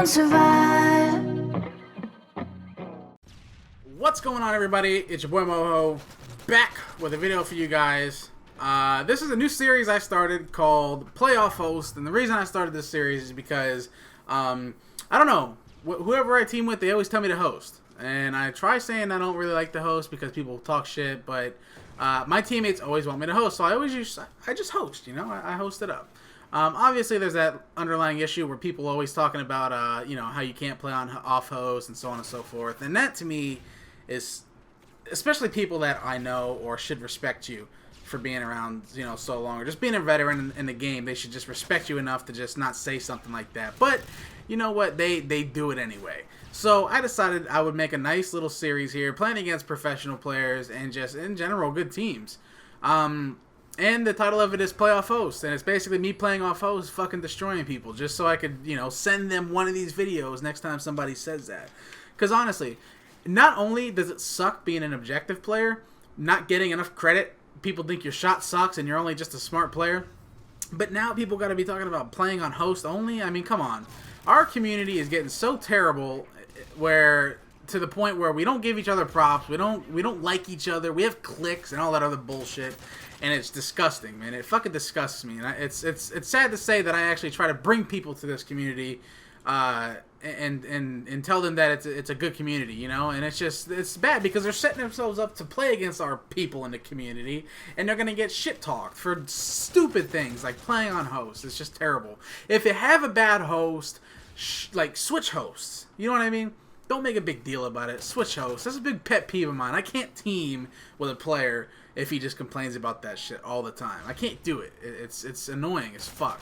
survive. What's going on, everybody? It's your boy Moho, back with a video for you guys. This is a new series I started called Playoff Host, and the reason I started this series is because, I don't know, whoever I team with, they always tell me to host. And I try saying I don't really like to host because people talk shit, but my teammates always want me to host, so I just host, you know, I host it up. Obviously, there's that underlying issue where people are always talking about, you know, how you can't play on off host and so on and so forth. And that, to me, is, especially people that I know or should respect you for being around, you know, so long, or just being a veteran in the game, they should just respect you enough to just not say something like that. But, you know what, they do it anyway. So I decided I would make a nice little series here, playing against professional players and just, in general, good teams. And the title of it is Playoff Host, and it's basically me playing off host, fucking destroying people, just so I could, you know, send them one of these videos next time somebody says that. Because honestly, not only does it suck being an objective player, not getting enough credit, people think your shot sucks and you're only just a smart player, but now people got to be talking about playing on host only. I mean, come on. Our community is getting so terrible, where to the point where we don't give each other props, we don't like each other, we have cliques and all that other bullshit. And it's disgusting, man. It fucking disgusts me. And it's sad to say that I actually try to bring people to this community, and tell them that it's a good community, you know. And it's bad because they're setting themselves up to play against our people in the community, and they're gonna get shit talked for stupid things like playing on hosts. It's just terrible. If you have a bad host, like, switch hosts. You know what I mean? Don't make a big deal about it. Switch hosts. That's a big pet peeve of mine. I can't team with a player if he just complains about that shit all the time. I can't do it. It's annoying as fuck.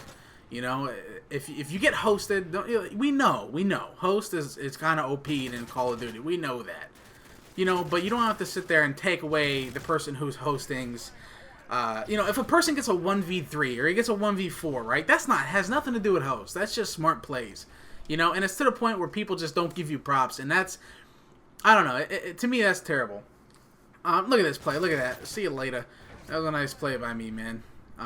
You know, if you get hosted, we know. Host is kind of OP'd in Call of Duty. We know that. You know, but you don't have to sit there and take away the person who's hosting's. You know, if a person gets a 1v3 or he gets a 1v4, right? Has nothing to do with host. That's just smart plays. You know, and it's to the point where people just don't give you props, and that's, I don't know, to me that's terrible. Look at this play, look at that. See you later. That was a nice play by me, man.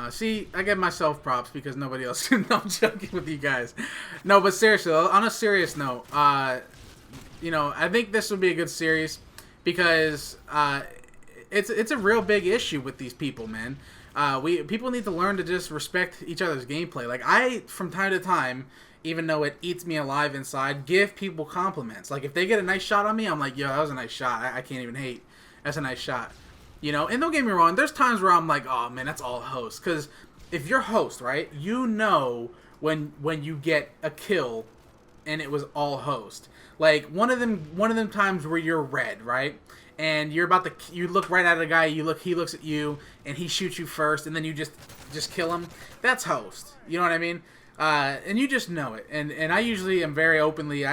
See, I give myself props because nobody else can. No, I'm joking with you guys. No, but seriously, on a serious note, you know, I think this would be a good series because it's a real big issue with these people, man. People need to learn to just respect each other's gameplay. Like, I, from time to time, even though it eats me alive inside, give people compliments. Like, if they get a nice shot on me, I'm like, yo, that was a nice shot. I can't even hate. That's a nice shot. You know, and don't get me wrong, there's times where I'm like, oh, man, that's all host. Because if you're host, right, you know when you get a kill and it was all host. Like, one of them times where you're red, right? And you're about to, you look right at a guy, he looks at you, and he shoots you first, and then you just kill him. That's host. You know what I mean? And you just know it. And I usually am I openly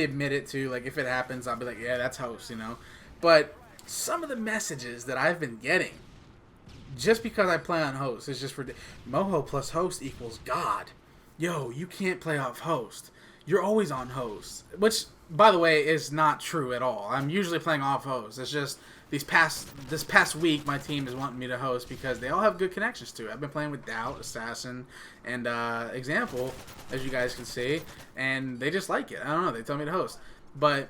admit it too. Like, if it happens, I'll be like, yeah, that's host, you know? But some of the messages that I've been getting, just because I play on host, is just for Moho plus host equals God. Yo, you can't play off host. You're always on host. Which, by the way, is not true at all. I'm usually playing off host. It's just this past week, my team is wanting me to host because they all have good connections to it. I've been playing with Doubt, Assassin, and Example, as you guys can see, and they just like it. I don't know. They tell me to host. But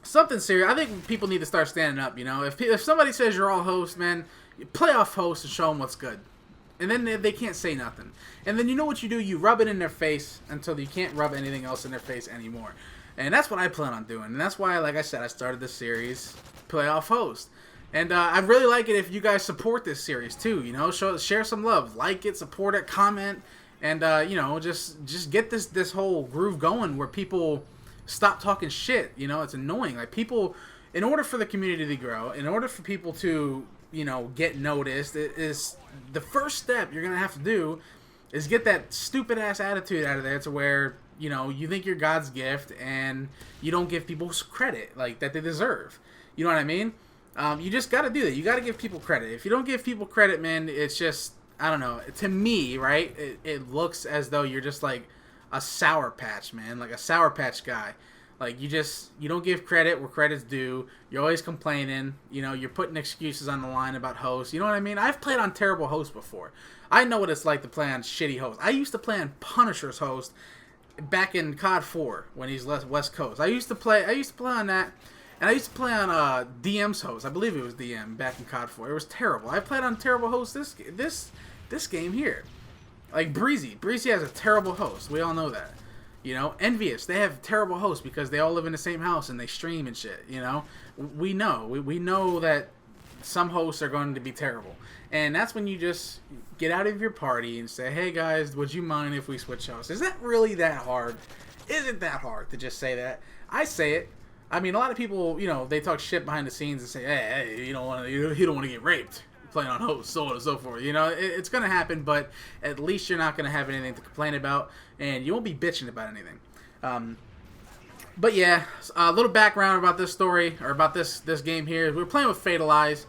something serious. I think people need to start standing up, you know. If somebody says you're all host, man, play off host and show them what's good. And then they can't say nothing. And then you know what you do? You rub it in their face until you can't rub anything else in their face anymore. And that's what I plan on doing. And that's why, like I said, I started this series, Playoff Host. And I'd really like it if you guys support this series too. You know, share some love, like it, support it, comment, and you know, just get this whole groove going where people stop talking shit. You know, it's annoying. Like, people, in order for the community to grow, in order for people to, you know, get noticed, it is the first step you're gonna have to do is get that stupid ass attitude out of there to where, you know, you think you're God's gift and you don't give people credit like that they deserve. You know what I mean? You just got to do that. You got to give people credit. If you don't give people credit, man, it's just, I don't know. To me, right, it looks as though you're just like a Sour Patch, man, like a Sour Patch guy. Like, you don't give credit where credit's due. You're always complaining. You know, you're putting excuses on the line about hosts. You know what I mean? I've played on terrible hosts before. I know what it's like to play on shitty hosts. I used to play on Punisher's host back in COD 4 when he's West Coast. I used to play on that, and I used to play on DM's host. I believe it was DM back in COD 4. It was terrible. I played on terrible host this game here. Like Breezy has a terrible host. We all know that. You know, Envious, they have terrible hosts because they all live in the same house and they stream and shit. You know, we know that some hosts are going to be terrible, and that's when you just get out of your party and say, hey guys, would you mind if we switch hosts? Is that really that hard? Isn't that hard to just say that? I say it. I mean, a lot of people, you know, they talk shit behind the scenes and say, hey, you don't want to get raped playing on hosts, so on and so forth. You know, it's going to happen, but at least you're not going to have anything to complain about, and you won't be bitching about anything. But yeah, a little background about this story, or about this game here. We were playing with Fatalize.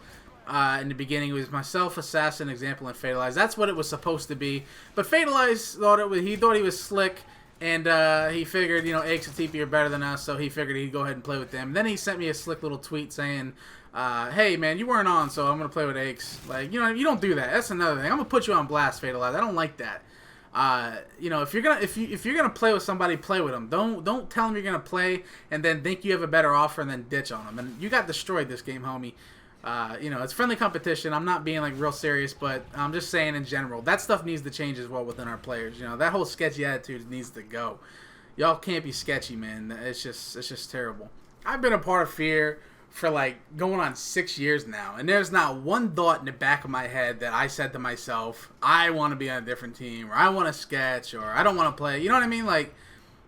In the beginning, it was myself, Assassin, Example, and Fatalize. That's what it was supposed to be. But Fatalize he thought he was slick, and he figured, you know, Aches and TP are better than us, so he figured he'd go ahead and play with them. Then he sent me a slick little tweet saying, hey man, you weren't on, so I'm gonna play with Aches. Like, you know, you don't do that. That's another thing. I'm gonna put you on blast, Fatalize. I don't like that. You know, if you're gonna play with somebody, play with them. Don't tell them you're gonna play and then think you have a better offer and then ditch on them. And you got destroyed this game, homie. You know, it's friendly competition. I'm not being like real serious, but I'm just saying in general, that stuff needs to change as well within our players. You know, that whole sketchy attitude needs to go. Y'all can't be sketchy, man. It's just terrible. I've been a part of Fear for like going on 6 years now, and there's not one thought in the back of my head that I said to myself, I want to be on a different team, or I want to sketch, or I don't want to play. You know what I mean? Like,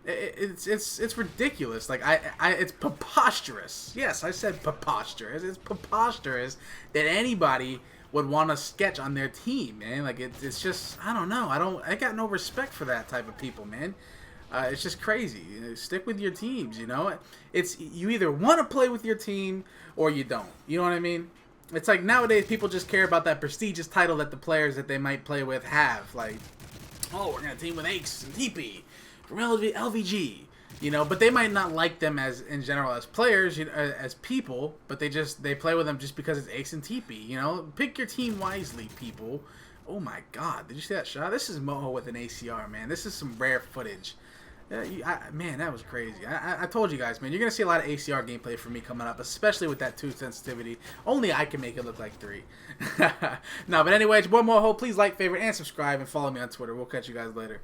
it's ridiculous. Like, it's preposterous. Yes, I said preposterous. It's preposterous that anybody would want to sketch on their team, man. Like, it's just, I don't know. I got no respect for that type of people, man. It's just crazy. Stick with your teams, you know? It's, you either want to play with your team or you don't. You know what I mean? It's like nowadays people just care about that prestigious title that the players that they might play with have. Like, oh, we're going to team with Aches and TP from LVG. You know, but they might not like them as in general as players, you know, as people, but they play with them just because it's Aches and TP. You know, pick your team wisely, people. Oh my God, did you see that shot? This is Moho with an ACR, man. This is some rare footage. Man, that was crazy. I told you guys, man, you're going to see a lot of ACR gameplay from me coming up, especially with that 2 sensitivity. Only I can make it look like 3. No, but anyway, it's your boy Moho. Please like, favorite, and subscribe, and follow me on Twitter. We'll catch you guys later.